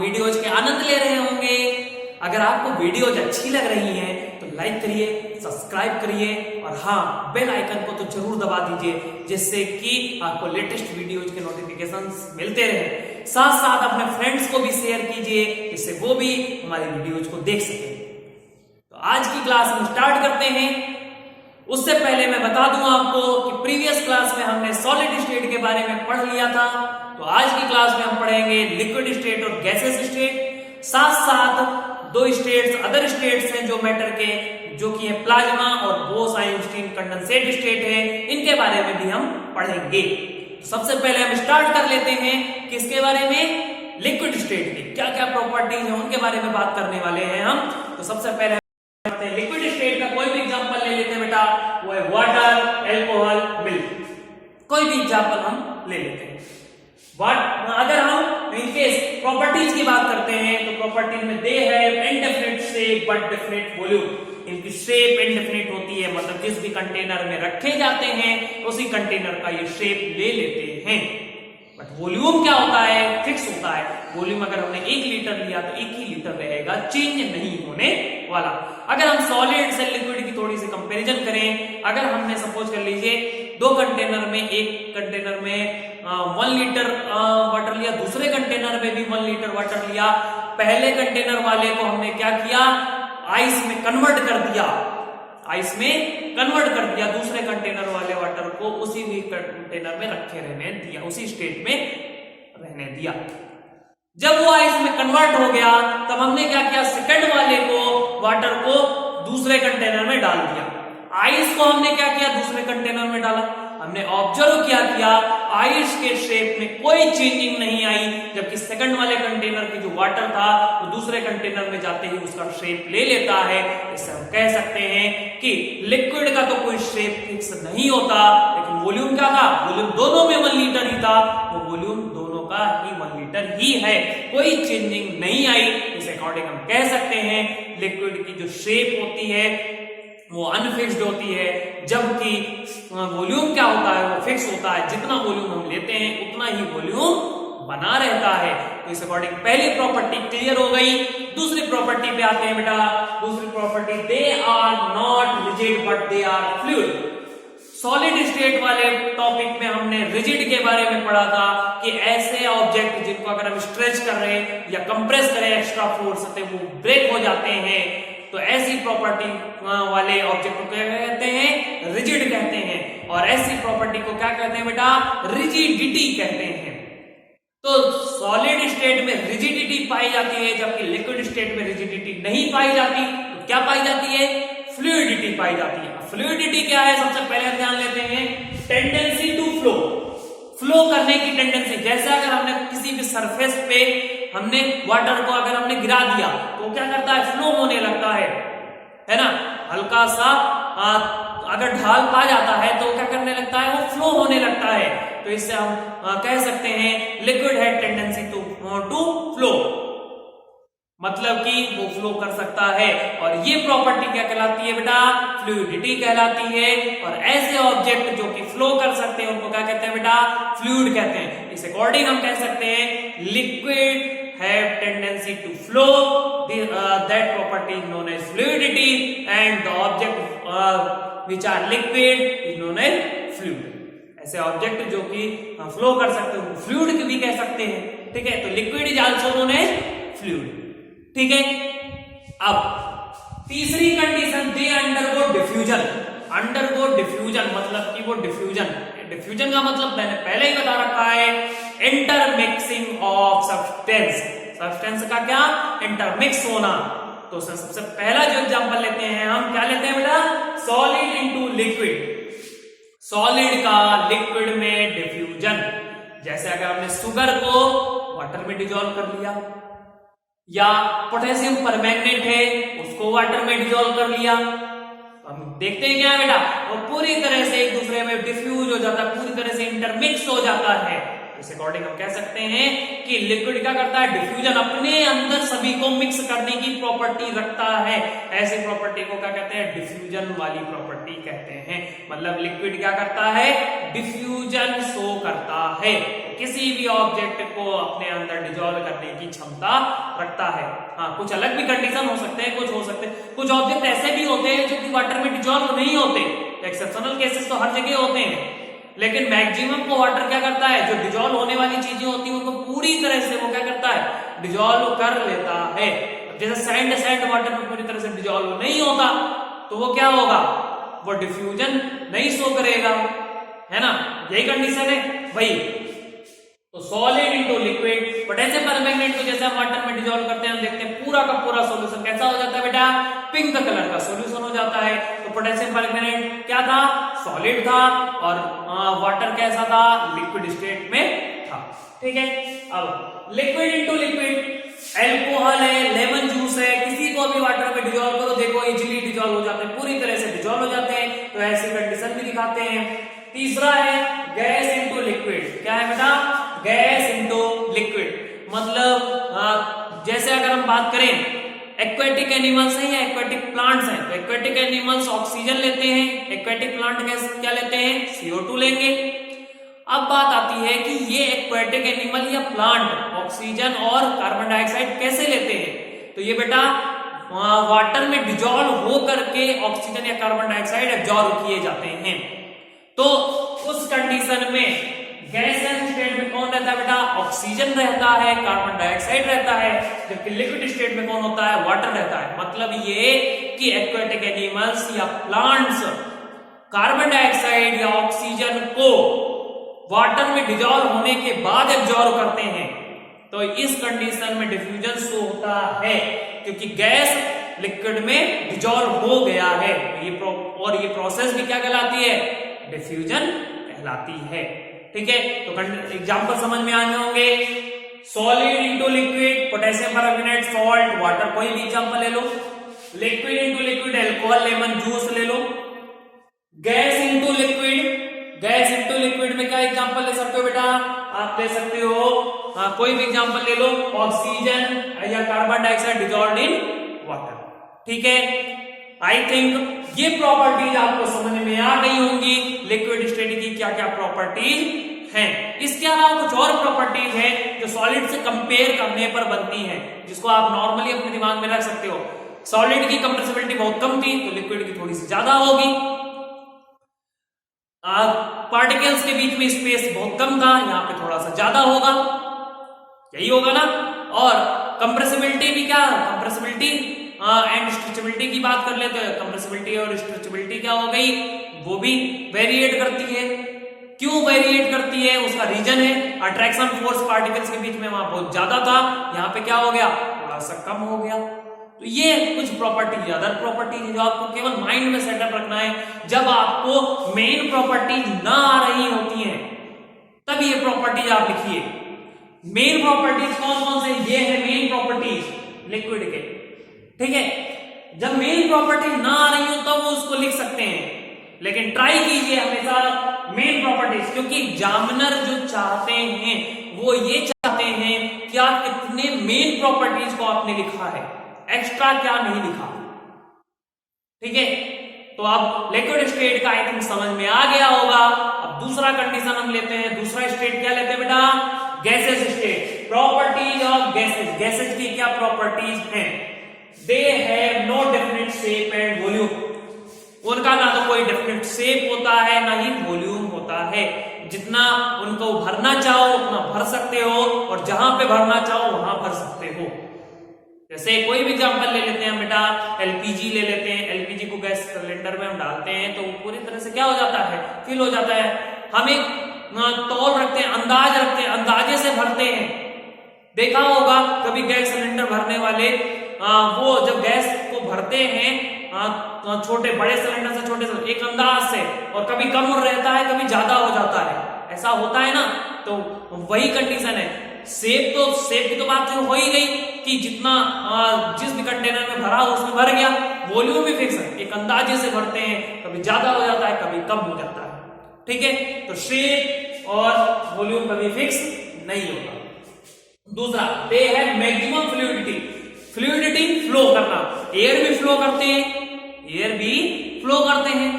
Videos के आनंद ले रहे होंगे। अगर आपको वीडियोज अच्छी लग रही हैं तो लाइक करिए, सब्सक्राइब करिए और हाँ, बेल आइकन को तो जरूर दबा दीजिए, जिससे कि आपको लेटेस्ट वीडियोज के नोटिफिकेशंस मिलते रहे। साथ साथ अपने फ्रेंड्स को भी शेयर कीजिए, जिससे वो भी हमारी वीडियोज को देख सके। तो आज की क्लास हम स्टार्ट करते हैं। उससे पहले मैं बता दूं आपको कि प्रीवियस क्लास में हमने सॉलिड स्टेट के बारे में पढ़ लिया था। तो आज की क्लास में हम पढ़ेंगे लिक्विड स्टेट और गैसेस स्टेट। साथ साथ दो स्टेट्स, अदर स्टेट्स हैं जो मैटर के, जो कि है प्लाज्मा और बोस-आइंस्टीन कंडेंसेट स्टेट है, इनके बारे में भी हम पढ़ेंगे। सबसे पहले हम स्टार्ट कर लेते हैं किसके बारे में, लिक्विड स्टेट की क्या क्या प्रॉपर्टीज हैं उनके बारे में बात करने वाले हैं हम। तो सबसे पहले लिक्विड स्टेट का कोई भी एग्जांपल ले लेते हैं बेटा, वो है वाटर, अल्कोहल, मिल्क। कोई भी एग्जांपल हम ले लेते हैं। अगर हम इनकेस प्रॉपर्टीज की बात करते हैं तो प्रॉपर्टीज में दे है indefinite shape but definite volume. इनकी शेप इनडेफिनिट होती है, मतलब जिस भी कंटेनर में रखे जाते हैं उसी कंटेनर का ये शेप ले लेते हैं। बट वॉल्यूम क्या होता है, फिक्स होता है। वॉल्यूम अगर हमने 1 लीटर लिया तो 1 ही लीटर रहेगा, चेंज नहीं होने वाला। अगर हम सॉलिड से लिक्विड की थोड़ी सी कंपैरिजन करें, अगर हमने सपोज कर लीजिए 2 कंटेनर में, एक कंटेनर में 1 लीटर वाटर लिया, दूसरे कंटेनर में भी 1 लीटर वाटर लिया। पहले कंटेनर वाले को हमने क्या किया, आइस में कन्वर्ट कर दिया, आइस में कन्वर्ट कर दिया। दूसरे कंटेनर वाले वाटर को उसी भी कंटेनर में रखे रहने दिया, उसी स्टेट में रहने दिया। जब वो आइस में कन्वर्ट हो गया तब हमने क्या किया, सेकंड वाले को वाटर को दूसरे कंटेनर में डाल दिया। आइस को हमने क्या किया, दूसरे कंटेनर में डाला। हमने ऑब्जर्व किया आइस के शेप में कोई चेंजिंग नहीं आई, जबकि सेकंड वाले कंटेनर की जो वाटर था वो दूसरे कंटेनर में जाते ही उसका शेप ले लेता है। इससे हम कह सकते हैं कि लिक्विड का तो कोई शेप फिक्स नहीं होता, लेकिन वॉल्यूम क्या था, वॉल्यूम दोनों में 1 लीटर ही था, वो वॉल्यूम दोनों का ही 1 लीटर ही है, कोई चेंजिंग नहीं आई। इस अकॉर्डिंग हम कह सकते हैं लिक्विड की जो शेप होती है वो अनफिक्स्ड होती है, जबकि वॉल्यूम क्या होता है, वो फिक्स होता है। जितना वॉल्यूम हम लेते हैं उतना ही वॉल्यूम बना रहता है। तो इस अकॉर्डिंग पहली प्रॉपर्टी क्लियर हो गई। दूसरी प्रॉपर्टी पे आते हैं बेटा। दूसरी property, they are not rigid but they are fluid. Solid state वाले टॉपिक में हमने रिजिड के बारे में पढ़ा था कि ऐसे ऑब्जेक्ट जिनको अगर हम स्ट्रेच कर रहे हैं या कंप्रेस करें एक्स्ट्रा फोर्स से वो ब्रेक हो जाते हैं। तो ऐसी प्रॉपर्टी वाले ऑब्जेक्ट को क्या कहते हैं, रिजिड कहते हैं। और ऐसी प्रॉपर्टी को क्या कहते हैं बेटा, रिजिडिटी कहते हैं। तो सॉलिड स्टेट में रिजिडिटी पाई जाती है, जबकि लिक्विड स्टेट में रिजिडिटी नहीं पाई जाती। तो क्या पाई जाती है, फ्लूइडिटी पाई जाती है। फ्लूइडिटी क्या है, सबसे पहले ध्यान लेते हैं, टेंडेंसी टू फ्लो, फ्लो करने की टेंडेंसी। जैसे अगर हमने किसी भी सरफेस पे हमने वाटर को अगर हमने गिरा दिया तो क्या करता है, फ्लो होने लगता है ना। हल्का सा अगर ढाल पा जाता है तो क्या करने लगता है, वो फ्लो होने लगता है। तो इससे हम कह सकते हैं liquid have tendency to flow, मतलब कि वो फ्लो कर सकता है। और ये प्रॉपर्टी क्या कहलाती है बेटा, फ्लूइडिटी कहलाती है। और ऐसे ऑब्जेक्ट जो कि फ्लो कर सकते हैं उनको क्या कहते हैं बेटा, फ्लूइड कहते हैं। इस अकॉर्डिंग हम कह सकते हैं liquid have tendency to flow, that property is known as fluidity, and the object which are liquid is known as fluid. ऐसे ऑब्जेक्ट जो कि फ्लो कर सकते हैं फ्लूइड भी कह सकते हैं, ठीक है। तो liquid is also known as fluid, ठीक है। अब तीसरी condition, they undergo diffusion. Undergo diffusion मतलब कि वो डिफ्यूजन का मतलब मैंने पहले ही बता रखा है, इंटरमिक्सिंग ऑफ सब्सटेंस का क्या, इंटरमिक्स होना। तो सबसे पहला जो एग्जांपल लेते हैं हम, क्या लेते हैं बेटा, सॉलिड इनटू लिक्विड। सॉलिड का लिक्विड में डिफ्यूजन। जैसे अगर हमने शुगर को वाटर में डिजोल्व कर लिया, या पोटेशियम परमैंगनेट है उसको वाटर में डिजोल्व कर लिया, तो हम देखते हैं क्या बेटा, वो पूरी तरह से एक दूसरे में डिफ्यूज हो जाता है, पूरी तरह से इंटरमिक्स हो जाता है। इस अकॉर्डिंग हम कह सकते हैं कि लिक्विड क्या करता है, डिफ्यूजन अपने अंदर सभी को मिक्स करने की प्रॉपर्टी रखता है। ऐसी प्रॉपर्टी को क्या कहते हैं, डिफ्यूजन वाली प्रॉपर्टी कहते हैं। मतलब लिक्विड क्या करता है, डिफ्यूजन शो करता है, किसी भी ऑब्जेक्ट को अपने अंदर डिजोल्व करने की क्षमता रखता है। हाँ, कुछ अलग भी कंडीशन हो सकते हैं, कुछ हो सकते हैं, कुछ ऑब्जेक्ट ऐसे भी होते हैं जो कि वाटर में डिजोल्व नहीं होते, एक्सेप्शनल केसेस तो हर जगह होते हैं, लेकिन मैक्सिमम को वाटर क्या करता है, जो डिजोल्व होने वाली चीजें होती हैं उनको पूरी तरह से वो क्या करता है, डिजोल्व कर लेता है। जैसे सैंड वाटर में पूरी तरह से डिजोल्व नहीं होता तो वो क्या होगा, वो डिफ्यूजन नहीं शो करेगा, है ना, यही कंडीशन है भाई। तो solid into liquid, potassium permanganate को जैसे हम वाटर में डिजोल्व करते हैं, हम देखते हैं पूरा का पूरा सॉल्यूशन कैसा हो जाता है बेटा, पिंक कलर का सॉल्यूशन हो जाता है। तो पोटेशियम परमैंगनेट क्या था, सॉलिड था, और वाटर कैसा था, लिक्विड स्टेट में था। ठीक है, अब लिक्विड इनटू लिक्विड, एल्कोहल है, लेमन जूस है, किसी को भी वाटर में डिजोल्व करो, देखो इजीली डिजोल्व हो जाते हैं, पूरी तरह से डिजोल्व हो जाते हैं। तो ऐसी कंडीशन भी दिखाते हैं। तीसरा है गैस इनटू लिक्विड, क्या है बेटा, गैस इनटू लिक्विड, मतलब जैसे अगर हम बात करें एक्वेटिक एनिमल्स हैं या एक्वेटिक प्लांट्स हैं, तो एक्वेटिक एनिमल्स ऑक्सीजन लेते हैं, एक्वेटिक प्लांट गैस क्या लेते हैं, CO2 लेंगे। अब बात आती है कि ये एक्वेटिक एनिमल या प्लांट ऑक्सीजन और कार्बन डाइऑक्साइड कैसे लेते हैं, तो ये बेटा वाटर में डिजोल्व हो करके ऑक्सीजन या कार्बन डाइऑक्साइड एब्जॉर्ब किए जाते हैं। तो उस कंडीशन में गैसियस स्टेट में कौन रहता है बेटा, ऑक्सीजन रहता है, कार्बन डाइऑक्साइड रहता है, जबकि लिक्विड स्टेट में कौन होता है, वाटर रहता है। मतलब ये कि एक्वेटिक एनिमल्स या प्लांट्स कार्बन डाइऑक्साइड या ऑक्सीजन को वाटर में डिजोल्व होने के बाद एब्जॉर्ब करते हैं। तो इस कंडीशन में डिफ्यूजन शो होता है, क्योंकि गैस लिक्विड में डिजोल्व हो गया है। और ये प्रोसेस भी क्या कहलाती है, डिफ्यूजन कहलाती है। ठीक है, तो एग्जांपल समझ में आने होंगे। Solid into liquid, potassium permanganate, salt, water, कोई भी एग्जांपल ले लो। Liquid into liquid, alcohol, lemon juice ले लो। Gas into liquid, gas into liquid में क्या एग्जांपल ले सकते हो बेटा, आप ले सकते हो कोई भी एग्जांपल ले लो, ऑक्सीजन या carbon dioxide dissolved in water. ठीक है, आई थिंक ये प्रॉपर्टीज आपको समझ में आ गई होंगी, लिक्विड स्टेट की क्या क्या प्रॉपर्टीज हैं। इसके अलावा कुछ और प्रॉपर्टीज हैं जो सॉलिड से कंपेयर करने पर बनती हैं, जिसको आप नॉर्मली अपने दिमाग में रख सकते हो। सॉलिड की कंप्रेसिबिलिटी बहुत कम थी तो लिक्विड की थोड़ी सी ज्यादा होगी। पार्टिकल्स के बीच में स्पेस बहुत कम था, यहाँ पे थोड़ा सा ज्यादा होगा, यही होगा ना। और कंप्रेसिबिलिटी भी क्या, कंप्रेसिबिलिटी एंड स्ट्रेचेबिलिटी की बात कर लेते हैं, कंप्रेसिबिलिटी और स्ट्रेचेबिलिटी क्या हो गई, वो भी वेरिएट करती है। क्यों वेरिएट करती है, उसका रीजन है अट्रैक्शन फोर्स पार्टिकल्स के बीच में वहां बहुत ज्यादा था, यहाँ पे क्या हो गया, थोड़ा सा कम हो गया। तो ये कुछ प्रॉपर्टी, अदर प्रॉपर्टी जो आपको केवल माइंड में सेटअप रखना है। जब आपको मेन प्रॉपर्टीज ना आ रही होती हैं तब ये प्रॉपर्टीज आप लिखिए। मेन प्रॉपर्टीज कौन कौन से, ये है मेन प्रॉपर्टीज लिक्विड के। ठीक है, जब मेन प्रॉपर्टी ना आ रही हो तब वो उसको लिख सकते हैं, लेकिन ट्राई कीजिए हमेशा मेन प्रॉपर्टीज, क्योंकि एग्जामिनर जो चाहते हैं वो ये चाहते हैं कि आप कितने मेन प्रॉपर्टीज को आपने लिखा है, एक्स्ट्रा क्या नहीं लिखा। ठीक है, तो अब लिक्विड स्टेट का आई थिंक समझ में आ गया होगा। अब दूसरा कंडीशन हम लेते हैं, दूसरा स्टेट क्या लेते हैं बेटा, gases state. Properties of gases, gases की क्या प्रॉपर्टीज हैं, they have no definite shape and volume. उनका ना तो कोई डेफिनेट शेप होता है ना ही वॉल्यूम होता है। जितना उनको भरना चाहो उतना भर सकते हो, और जहां पे भरना चाहो वहां भर सकते हो। जैसे कोई भी एग्जांपल ले लेते हैं बेटा, एलपीजी ले लेते हैं। एलपीजी को गैस सिलेंडर में हम डालते हैं तो वो पूरी तरह से क्या हो जाता है, फिल हो जाता है। हम एक तौल रखते हैं, अंदाज रखते हैं, अंदाजे से भरते हैं। देखा होगा कभी गैस सिलेंडर भरने वाले वो जब गैस को भरते हैं छोटे बड़े सिलेंडर से छोटे से एक अंदाज से, और कभी कम रहता है कभी ज्यादा हो जाता है, ऐसा होता है ना। तो वही कंडीशन है। शेप की तो बात हो ही गई कि जितना जिस भी कंटेनर में भरा उसमें भर गया। वॉल्यूम भी फिक्स है, एक अंदाजे से भरते हैं, कभी ज्यादा हो जाता है कभी कम हो जाता है। ठीक है, तो शेप और वॉल्यूम कभी फिक्स नहीं होता। दूसरा, दे है मैक्सिमम फ्लूइडिटी, फ्लूइडिटी फ्लो करना, एयर भी फ्लो करते हैं, एयर भी फ्लो करते हैं,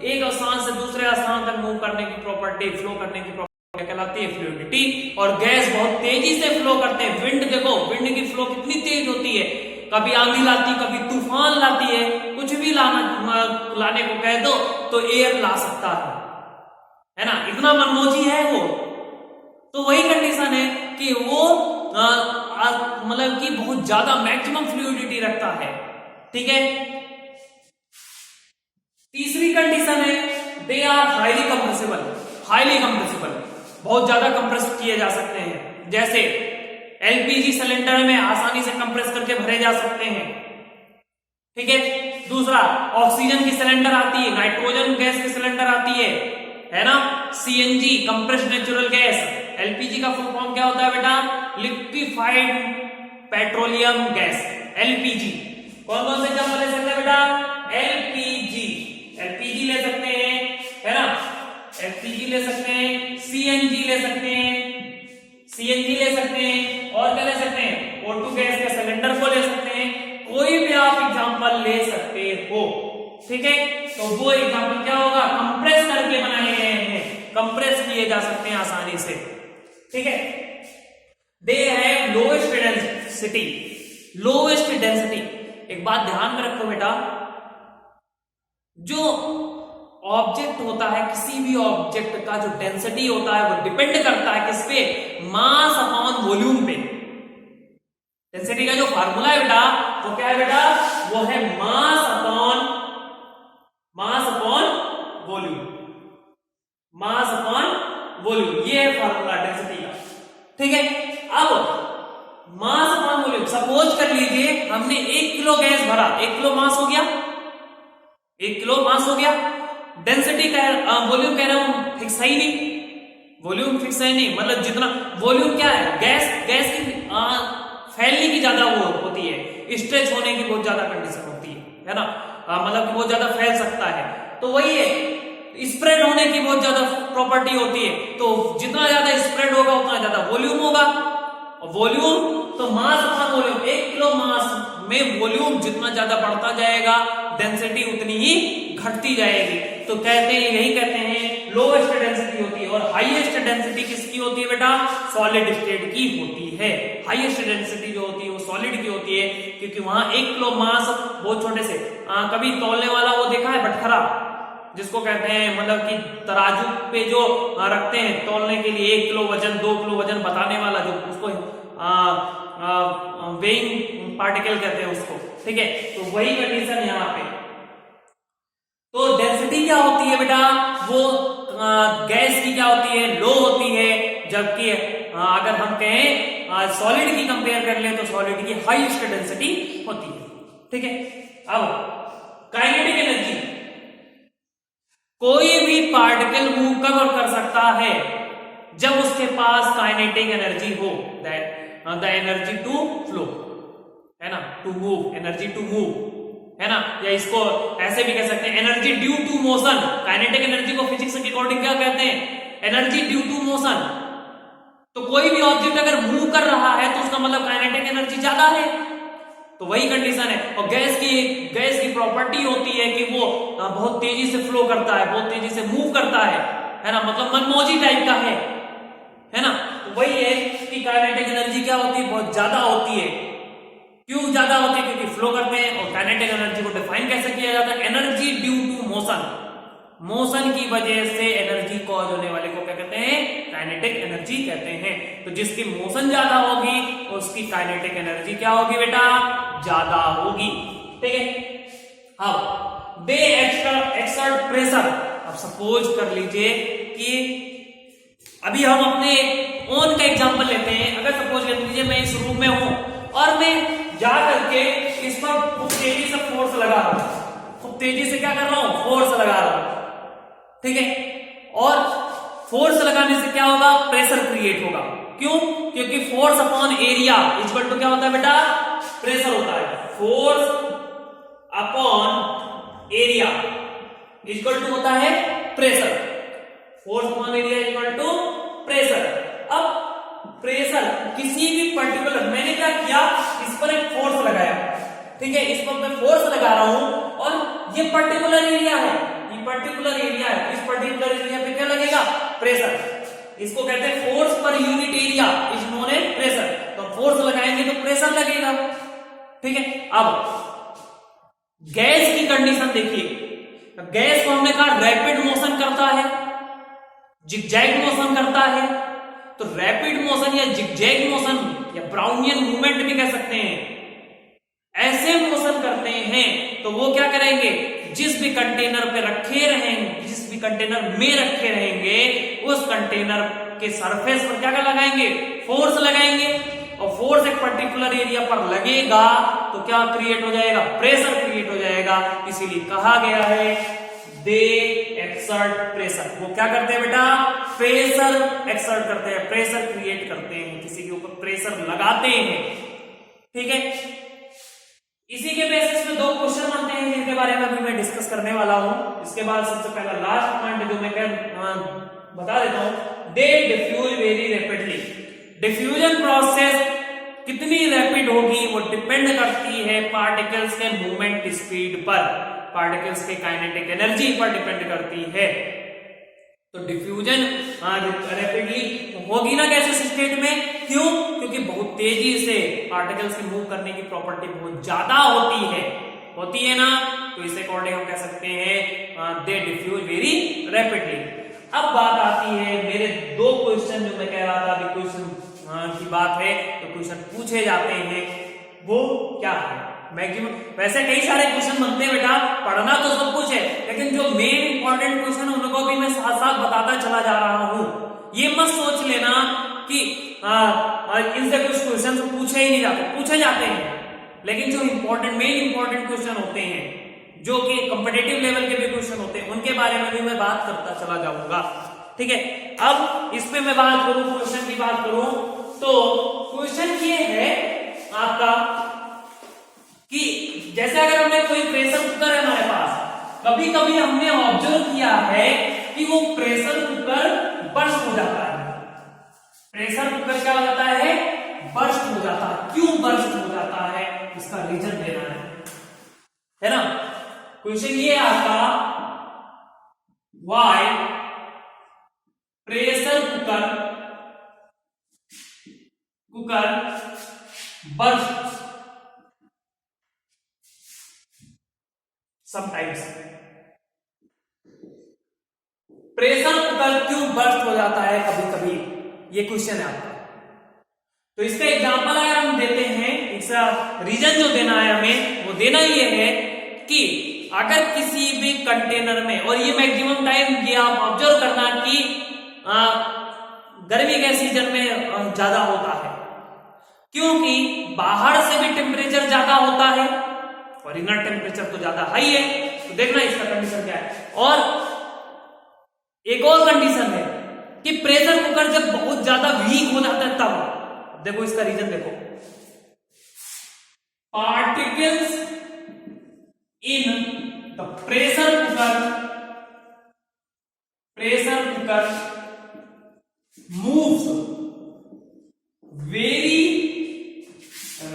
एक स्थान से दूसरे स्थान तक मूव करने की प्रॉपर्टी, फ्लो करने की प्रॉपर्टी कहलाती है फ्लूइडिटी। और गैस बहुत तेजी से फ्लो करते हैं, विंड देखो, विंड की फ्लो कितनी तेज होती है, कभी आंधी लाती, कभी तूफान लाती है, कुछ भी लाने को कह दो तो एयर ला सकता है ना, इतना मनमोजी है वो। तो वही कंडीशन है कि वो मतलब कि बहुत ज्यादा मैक्सिमम फ्लूइडिटी रखता है, ठीक है। तीसरी कंडीशन है, they are highly compressible, highly compressible, बहुत ज्यादा कंप्रेस किए जा सकते हैं, जैसे एलपीजी सिलेंडर में आसानी से कंप्रेस करके भरे जा सकते हैं, ठीक है। दूसरा, ऑक्सीजन की सिलेंडर आती है, नाइट्रोजन गैस की सिलेंडर आती है ना, CNG compressed natural gas. LPG का फुल फॉर्म क्या होता है बेटा? Liquefied petroleum gas, LPG. कौन कौन से एग्जांपल ले सकते हैं बेटा? एलपीजी, एलपीजी ले सकते हैं, है ना, एलपीजी ले सकते हैं, सीएनजी ले सकते हैं, सीएनजी ले सकते हैं, और क्या ले सकते हैं? O2 गैस के सिलेंडर को ले सकते हैं, कोई भी आप एग्जांपल ले सकते हो, ठीक है। तो वो एग्जांपल क्या होगा? कंप्रेस करके बनाए गए हैं, कंप्रेस किए जा सकते हैं आसानी से, ठीक है। They have lowest density, lowest density. एक बात ध्यान में रखो बेटा, जो ऑब्जेक्ट होता है, किसी भी ऑब्जेक्ट का जो डेंसिटी होता है वो डिपेंड करता है किस पे? मास अपॉन वॉल्यूम पे। डेंसिटी का जो फार्मूला है बेटा वो क्या है बेटा? वो है mass upon volume, mass upon volume, ये है फार्मूला डेंसिटी का, ठीक है। अब मास अपॉन वॉल्यूम, सपोज कर लीजिए हमने 1 किलो गैस भरा, 1 किलो मास हो गया, 1 किलो मास हो गया। डेंसिटी का वॉल्यूम कह रहा हूं फिक्स है ही नहीं, वॉल्यूम फिक्स है नहीं, मतलब जितना वॉल्यूम क्या है? गैस की फैलने की ज्यादा वो होती है, स्ट्रेच होने की बहुत ज्यादा कंडीशन होती है ना, मतलब कि बहुत ज्यादा फैल सकता है। तो वही है, स्प्रेड होने की बहुत ज्यादा प्रॉपर्टी होती है, तो जितना ज्यादा स्प्रेड होगा उतना ज्यादा वॉल्यूम होगा, और वॉल्यूम तो मास अपॉन वॉल्यूम, 1 किलो मास में वॉल्यूम जितना ज्यादा बढ़ता जाएगा डेंसिटी उतनी ही घटती जाएगी। तो कहते हैं, यही कहते हैं लोएस्ट डेंसिटी होती है, और हाईएस्ट डेंसिटी किसकी होती है बेटा? सॉलिड स्टेट की होती है। हाईएस्ट डेंसिटी जो होती है वो सॉलिड की होती है, क्योंकि वहां 1 किलो मास बहुत छोटे से, कभी तौलने वाला वो देखा है बटखरा, जिसको कहते हैं, मतलब कि तराजू पे जो रखते हैं तौलने के लिए, 1 किलो वजन 2 किलो वजन बताने वाला, जो उसको वेइंग पार्टिकल कहते हैं उसको, ठीक है। तो वही कंडीशन यहाँ पे। तो डेंसिटी क्या होती है बेटा? वो गैस की क्या होती है? लो होती है, जबकि अगर हम कहें सॉलिड की कंपेयर कर लें तो सॉलिड की हाईएस्ट डेंसिटी होती है, ठीक है। अब काइनेटिक एनर्जी, कोई भी पार्टिकल मूव कब कर सकता है? जब उसके पास काइनेटिक एनर्जी हो, द एनर्जी टू फ्लो, है ना, to move, energy to move, है ना, या इसको ऐसे भी कह सकते हैं energy due to motion. Kinetic energy को फिजिक्स के अकॉर्डिंग क्या कहते हैं? Energy due to motion. तो कोई भी ऑब्जेक्ट अगर मूव कर रहा है तो उसका मतलब काइनेटिक एनर्जी ज्यादा है, तो वही कंडीशन है। और गैस की प्रॉपर्टी होती है कि वो बहुत तेजी से फ्लो करता है, बहुत तेजी से मूव करता है ना, मतलब मनमौजी टाइप का है ना। तो वही है कि काइनेटिक एनर्जी क्या होती है? बहुत ज्यादा होती है। क्यों ज्यादा होती है? क्योंकि फ्लो करते हैं। और काइनेटिक एनर्जी को डिफाइन कैसे किया जाता है? Energy due to motion, motion की वजह से एनर्जी कॉज होने वाले को क्या कहते हैं? काइनेटिक एनर्जी कहते हैं। तो जिसकी मोशन ज्यादा होगी उसकी काइनेटिक एनर्जी क्या होगी बेटा? ज्यादा होगी, ठीक है। अब दे एक्सर्ट प्रेशर। अब सपोज कर लीजिए कि अभी हम अपने ओन का एग्जांपल लेते हैं। अगर सपोज कर लीजिए मैं इस रूम में हूं और मैं जा करके इस पर खूब तेजी से फोर्स लगा रहा हूं, खूब तेजी से क्या कर रहा हूं? फोर्स लगा रहा हूं, ठीक है। और फोर्स लगाने से क्या होगा? प्रेशर क्रिएट होगा। क्यों? क्योंकि force upon area equal to क्या होता है बेटा? प्रेशर होता है। Force upon area equal to होता है pressure. Force upon area equal to pressure. अब प्रेशर किसी भी पर्टिकुलर, मैंने क्या किया, इस पर एक फोर्स लगाया, ठीक है, इस पर मैं फोर्स लगा रहा हूं और ये पर्टिकुलर एरिया है, ये पर्टिकुलर एरिया है, इस पर्टिकुलर एरिया पे क्या लगेगा, प्रेशर। इसको कहते हैं फोर्स पर unit area is known as pressure. तो फोर्स लगाएंगे तो प्रेशर लगेगा, ठीक है। अब गैस की कंडीशन देखिए, गैस को हमने कहा रैपिड मोशन करता है, जिगजैग मोशन करता है। तो रैपिड मोशन या जिगजैग मोशन या ब्राउनियन मूवमेंट भी कह सकते हैं, ऐसे मोशन करते हैं तो वो क्या करेंगे, जिस भी कंटेनर पे रखे रहेंगे, जिस भी कंटेनर में रखे रहेंगे, उस कंटेनर के सरफेस पर क्या लगाएंगे, फोर्स लगाएंगे। और फोर्स एक पर्टिकुलर एरिया पर लगेगा तो क्या क्रिएट हो जाएगा, प्रेशर क्रिएट हो जाएगा। इसीलिए कहा गया है दे एक्सर्ट प्रेशर। वो क्या करते हैं बेटा, प्रेशर एक्सर्ट करते हैं, प्रेशर क्रिएट करते हैं, किसी के ऊपर प्रेशर लगाते हैं, ठीक है। इसी के बेसिस पे दो क्वेश्चन बनते हैं जिनके बारे में अभी मैं डिस्कस करने वाला हूं। इसके बाद सबसे पहला लास्ट पॉइंट जो मैं बता देता हूं, they diffuse very rapidly. Diffusion process कितनी रैपिड होगी वो डिपेंड करती है पार्टिकल्स के मूवमेंट स्पीड पर, पार्टिकल्स के काइनेटिक एनर्जी पर डिपेंड करती है। तो डिफ्यूजन रैपिडली होगी ना गैसेस स्टेट में, क्यों, क्योंकि बहुत तेजी से पार्टिकल्स के मूव करने की प्रॉपर्टी बहुत ज्यादा होती है ना, तो इस अकॉर्डिंग हम कह सकते हैं दे डिफ्यूज वेरी रैपिडली। अब बात आती है मेरे दो क्वेश्चन जो मैं कह रहा था अभी, क्वेश्चन की बात है तो क्वेश्चन पूछे जाते हैं, वो क्या है मैक्सिमम। वैसे कई सारे क्वेश्चन बनते हैं बेटा, पढ़ना तो सब कुछ है, लेकिन जो मेन इंपॉर्टेंट क्वेश्चन है उनको भी मैं साथ साथ बताता चला जा रहा हूं। ये मत सोच लेना कि इनसे कुछ क्वेश्चन पूछे ही नहीं जाते, पूछे जाते हैं, लेकिन जो इंपॉर्टेंट मेन इंपॉर्टेंट क्वेश्चन होते हैं, जो कि कॉम्पिटिटिव लेवल के भी क्वेश्चन होते हैं, उनके बारे में भी मैं बात करता चला जाऊंगा, ठीक है। अब इस पे मैं बात करूं, क्वेश्चन की बात करूं तो क्वेश्चन ये है आपका कि जैसे अगर हमने कोई प्रेशर कुकर है हमारे पास, कभी कभी हमने ऑब्जर्व किया है कि वो प्रेशर कुकर बर्स्ट हो जाता है। प्रेशर कुकर क्या हो जाता है, बर्स्ट हो जाता है। क्यों बर्स्ट हो जाता है, इसका रीजन देना है ना। क्वेश्चन ये आपका, why pressure cooker burst sometimes. Pressure cooker क्यों बर्स्ट हो जाता है कभी कभी, ये क्वेश्चन है आपका। तो इसका एग्जांपल अगर हम देते हैं, इसका रीजन जो देना है हमें, वो देना ये है कि अगर किसी भी कंटेनर में, और ये मैक्सिमम टाइम ये आप ऑब्जर्व करना कि गर्मी के सीजन में ज्यादा होता है, क्योंकि बाहर से भी टेम्परेचर ज्यादा होता है और इनर टेम्परेचर तो ज्यादा हाई है। तो देखना इसका कंडीशन क्या है। और एक और कंडीशन है कि प्रेशर कुकर जब बहुत ज्यादा वीक हो जाता है तब देखो इसका रीजन देखो, particles in the pressure cooker moves very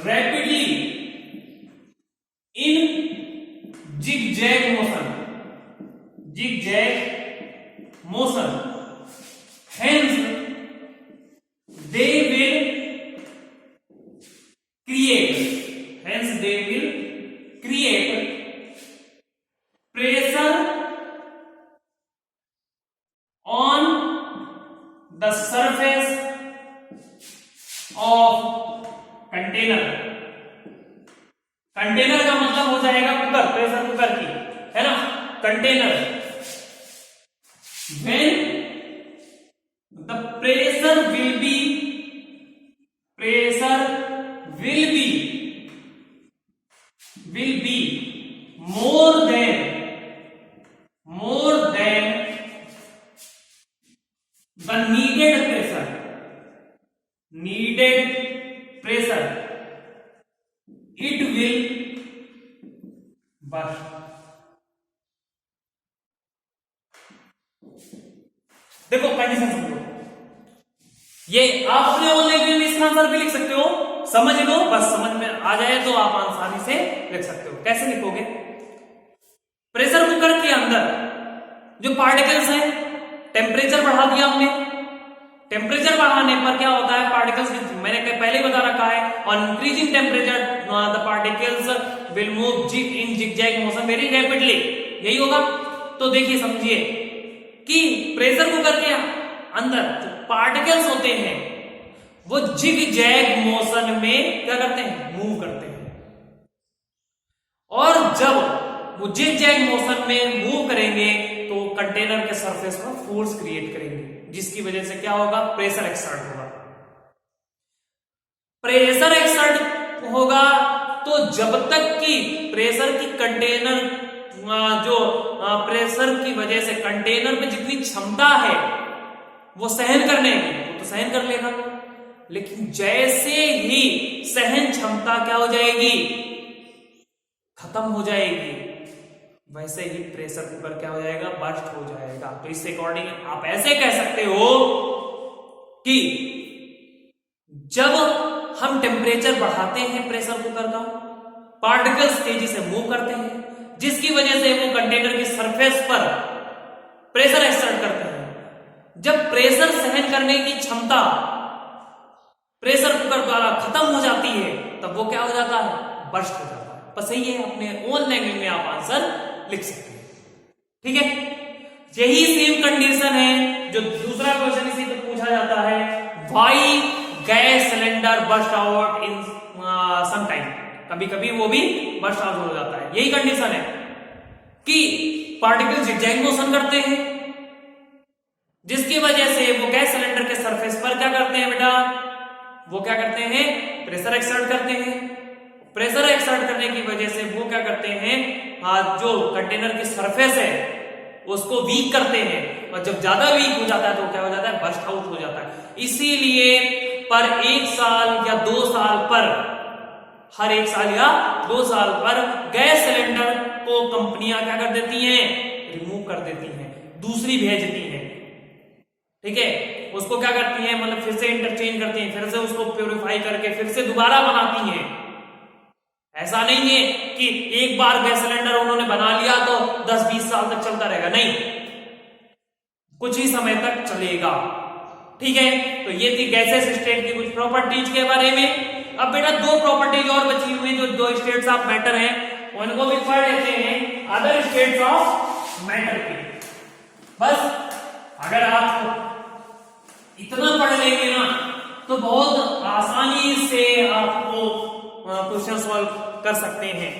rapidly in zigzag motion, hence they will create pressure on the surface of container। Container का मतलब हो जाएगा कुकर, प्रेशर कुकर की, है ना, container. when the pressure will be more than the needed pressure it will burst। देखो condition समझो, ये आप अपने ओन लैंग्वेज में इसका आंसर भी लिख सकते हो, समझ लो, बस समझ में आ जाए तो आप आसानी से लिख सकते हो। कैसे लिखोगे? प्रेशर कुकर के अंदर जो पार्टिकल्स हैं, टेम्परेचर बढ़ा दिया हमने, टेम्परेचर बढ़ाने पर क्या होता है, पार्टिकल्स, मैंने पहले ही बता रखा है, on increasing temperature the particles will move in zigzag motion very rapidly, यही होगा। तो देखिए समझिए कि प्रेशर कुकर के अंदर जो पार्टिकल्स होते हैं वो जिगजैग मोशन में क्या करते हैं, मूव करते हैं, और जब वो जिगजैग मोशन में मूव करेंगे तो कंटेनर के सरफेस पर फोर्स क्रिएट करेंगे, जिसकी वजह से क्या होगा, प्रेशर एक्सर्ट होगा। प्रेशर एक्सर्ट होगा तो जब तक कि प्रेशर की कंटेनर जो प्रेशर की वजह से कंटेनर में जितनी क्षमता है वो सहन करने की, वो तो सहन कर लेगा, लेकिन जैसे ही सहन क्षमता क्या हो जाएगी, खत्म हो जाएगी, वैसे ही प्रेशर कुकर क्या हो जाएगा, बर्स्ट हो जाएगा। तो इससे अकॉर्डिंग आप ऐसे कह सकते हो कि जब हम टेम्परेचर बढ़ाते हैं प्रेशर कुकर का, पार्टिकल्स तेजी से मूव करते हैं, जिसकी वजह से वो कंटेनर की सरफेस पर प्रेशर एक्सर्ट करते हैं। जब प्रेशर सहन करने की क्षमता प्रेशर कुकर द्वारा खत्म हो जाती है, तब वो क्या हो जाता है, बर्स्ट हो जाता है। बस यही है, अपने ओन लैंग्वेज में आप आंसर लिख सकते हैं। ठीक है, यही सेम कंडीशन है जो दूसरा क्वेश्चन इसी पे पूछा जाता है, why gas cylinder burst out in some time, कभी कभी वो भी बर्स्ट आउट हो जाता है। यही कंडीशन है कि पार्टिकल जिगजैग मोशन करते हैं, जिसकी वजह से वो गैस सिलेंडर के सरफेस पर क्या करते हैं बेटा, वो क्या करते हैं, प्रेशर एक्सर्ट करते हैं। प्रेशर एक्सर्ट करने की वजह से वो क्या करते हैं, जो कंटेनर की सरफेस है उसको वीक करते हैं, और जब ज्यादा वीक हो जाता है तो क्या हो जाता है, बर्स्ट आउट हो जाता है। इसीलिए पर 1 साल या 2 साल पर, हर 1 साल या 2 साल पर गैस सिलेंडर को कंपनियां क्या कर देती हैं, रिमूव कर देती हैं, दूसरी भेजती हैं। ठीक है, उसको क्या करती हैं, मतलब फिर से इंटरचेंज करती हैं, फिर से उसको प्यूरिफाई करके फिर से दोबारा बनाती हैं। ऐसा नहीं है कि एक बार गैस सिलेंडर उन्होंने बना लिया तो 10-20 साल तक चलता रहेगा, नहीं, कुछ ही समय तक चलेगा। ठीक है, तो ये थी गैसेस स्टेट की कुछ प्रॉपर्टीज के बारे में। अब बेटा 2 प्रॉपर्टीज और बची हुई, जो 2 स्टेट्स ऑफ मैटर हैं, उनको भी पढ़ लेते हैं, अदर स्टेट्स ऑफ मैटर की। बस अगर आप इतना पढ़ लेंगे ना तो बहुत आसानी से आपको क्वेश्चन सॉल्व कर सकते हैं।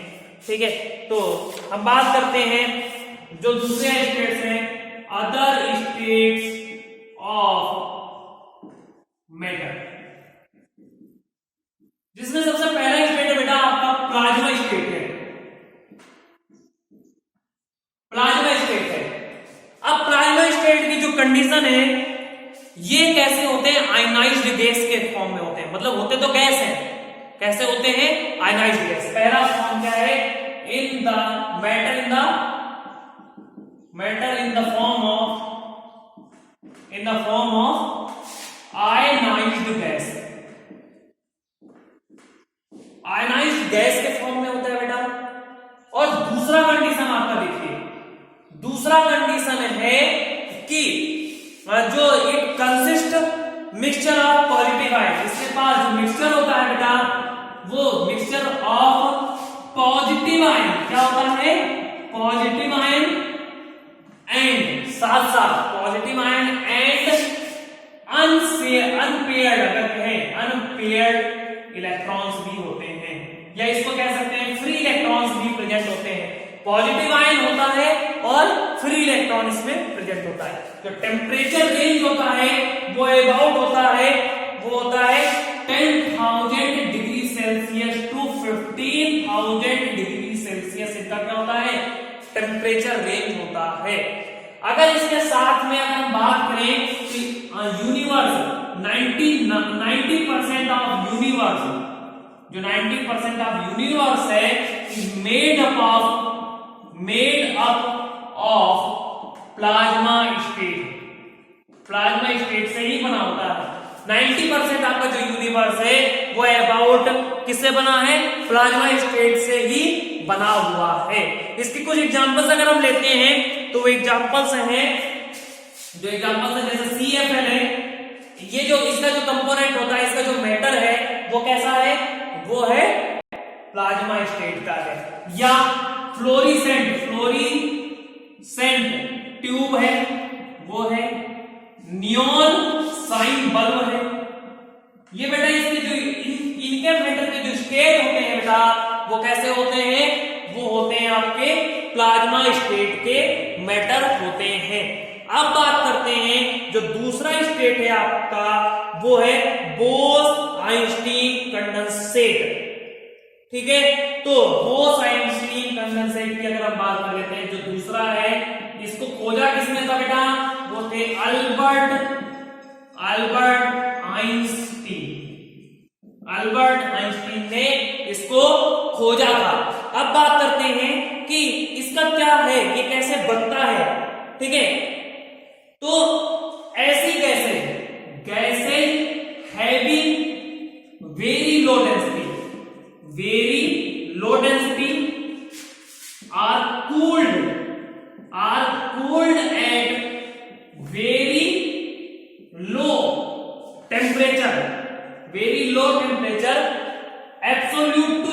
ठीक है, तो हम बात करते हैं जो दूसरे स्टेट्स हैं, अदर स्टेट्स ऑफ मैटर, जिसमें सबसे पहला स्टेट है बेटा आपका प्लाज्मा स्टेट है। प्लाज्मा स्टेट है। अब प्लाज्मा स्टेट की जो कंडीशन है, ये कैसे होते हैं, आयनाइज्ड गैस के फॉर्म में होते हैं, मतलब होते तो गैस है, कैसे होते हैं, आयनाइज्ड गैस। पहला फॉर्म क्या है, in the matter in the form of ionised gas. Ionised gas के फॉर्म में होता है बेटा। और दूसरा कंडीशन आपका देखिए, दूसरा कंडीशन है कि जो एक consist mixture of positive ion, इसके पास जो मिक्सचर होता है बेटा, वो मिक्सचर ऑफ पॉजिटिव आयन, क्या होता है, पॉजिटिव आयन एंड साथ साथ पॉजिटिव आयन एंड अनपेयर्ड, अगर कहें अनपेयर्ड इलेक्ट्रॉन्स भी होते हैं, या इसको कह सकते हैं फ्री इलेक्ट्रॉन्स भी प्रेजेंट होते हैं। पॉजिटिव आयन होता है और फ्री इलेक्ट्रॉन इसमें प्रेजेंट होता है। जो टेम्परेचर रेंज होता है वो अबाउट होता है, वो होता है 10,000 degree Celsius to 15,000 degree Celsius, इतना क्या होता है, टेम्परेचर रेंज होता है। अगर इसके साथ में अगर हम बात करें कि यूनिवर्स 90% ऑफ यूनिवर्स, जो 90% ऑफ यूनिवर्स है, is made up of plasma state. Plasma state से ही बना होता है। 90% आपका जो यूनिवर्स है वो अबाउट किससे बना है, प्लाज्मा स्टेट से ही बना हुआ है। इसके कुछ एग्जांपल्स अगर हम लेते हैं तो वो एग्जांपल्स हैं, जो एग्जांपल्स है जैसे CFL है, ये जो इसका जो कंपोनेंट होता है, इसका जो मैटर है वो कैसा है, वो है प्लाज्मा स्टेट का है। या फ्लोरिसेंट ट्यूब है, वो है नियॉन साइन बल्ब है। ये बेटा इसके जो इनके मैटर के जो स्टेट होते हैं बेटा वो कैसे होते हैं, वो होते हैं आपके प्लाज्मा स्टेट के मैटर होते हैं। अब बात करते हैं जो दूसरा स्टेट है आपका, वो है बोस-आइंस्टीन कंडेंसेट। ठीक है, तो बोस-आइंस्टीन कंडेंसेट की अगर हम बात कर लेते हैं, जो दूसरा है इसको खोजा किसने था बेटा, वो थे अल्बर्ट आइंस्टीन ने इसको खोजा था। अब बात करते हैं कि इसका क्या है, ये कैसे बनता है। ठीक है, तो ऐसी गैसें having very low density are cooled at very low temperature absolute to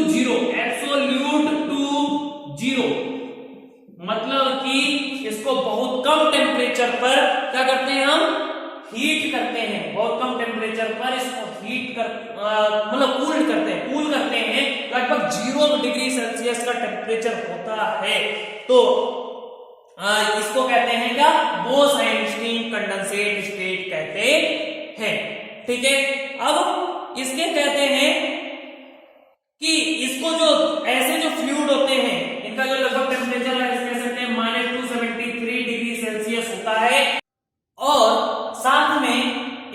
zero, मतलब कि इसको बहुत कम टेम्परेचर पर क्या करते हैं, हम हीट करते हैं। बहुत कम टेम्परेचर पर इसको मतलब कूल करते हैं। लगभग 0 डिग्री सेल्सियस का टेम्परेचर होता है, तो इसको कहते हैं क्या, बोस-आइंस्टीन कंडेंसेट स्टेट कहते हैं। ठीक है, अब इसके कहते हैं कि इसको जो ऐसे जो फ्लूइड होते हैं, इनका जो लगभग टेम्परेचर कह सकते हैं -273 डिग्री सेल्सियस होता है, और साथ में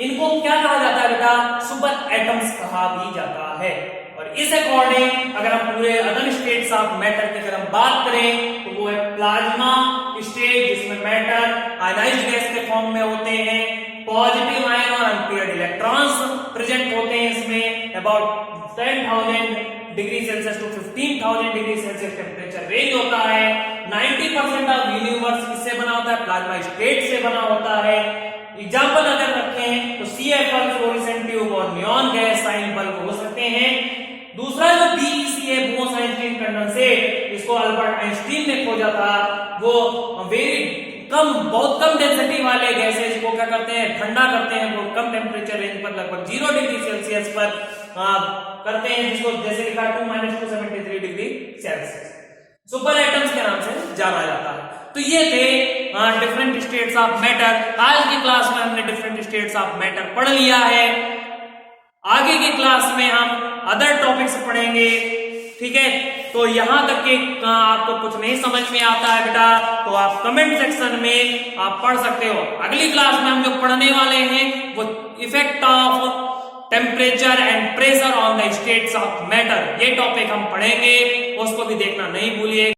इनको क्या कहा जाता है बेटा, सुपर एटम्स कहा भी जाता है। और इस अकॉर्डिंग अगर हम पूरे अदर स्टेट्स ऑफ मैटर की अगर हम बात करें तो वो है प्लाज्मा स्टेट, जिसमें मैटर आयनाइज्ड गैस के फॉर्म में होते हैं, पॉजिटिव आयन और अनपेयर्ड इलेक्ट्रॉन्स प्रेजेंट होते हैं इसमें। About 10,000 degree Celsius to 15,000 degree Celsius temperature range होता है। 90% ऑफ यूनिवर्स किससे बना होता है, प्लाज्मा स्टेट से बना होता है। एग्जाम्पल अगर रखें तो CFL फ्लोरेसेंट ट्यूब और नियॉन गैस साइन बल्ब हो सकते हैं। दूसरा जो BEC है, बोस-आइंस्टीन कंडेंसेट, इसको अल्बर्ट आइंस्टीन ने खोजा था। वो बहुत कम डेंसिटी वाले गैसेज को क्या करते हैं, ठंडा करते हैं, बहुत कम टेम्परेचर रेंज पर लगभग 0 डिग्री सेल्सियस पर करते हैं, जिसको जैसे लिखा 2-273 डिग्री सेल्सियस सुपर एटम्स के नाम से जाना जाता है। तो ये थे डिफरेंट स्टेट्स ऑफ मैटर। आज की क्लास में हमने डिफरेंट स्टेट्स ऑफ मैटर पढ़ लिया है। आगे की क्लास में हम अदर टॉपिक्स पढ़ेंगे। ठीक है, तो यहां तक के आपको कुछ नहीं समझ में आता है बेटा तो आप कमेंट सेक्शन में आप पढ़ सकते हो। अगली क्लास में हम जो पढ़ने वाले हैं वो effect of temperature and pressure on the states of matter, ये टॉपिक हम पढ़ेंगे, उसको भी देखना नहीं भूलिए।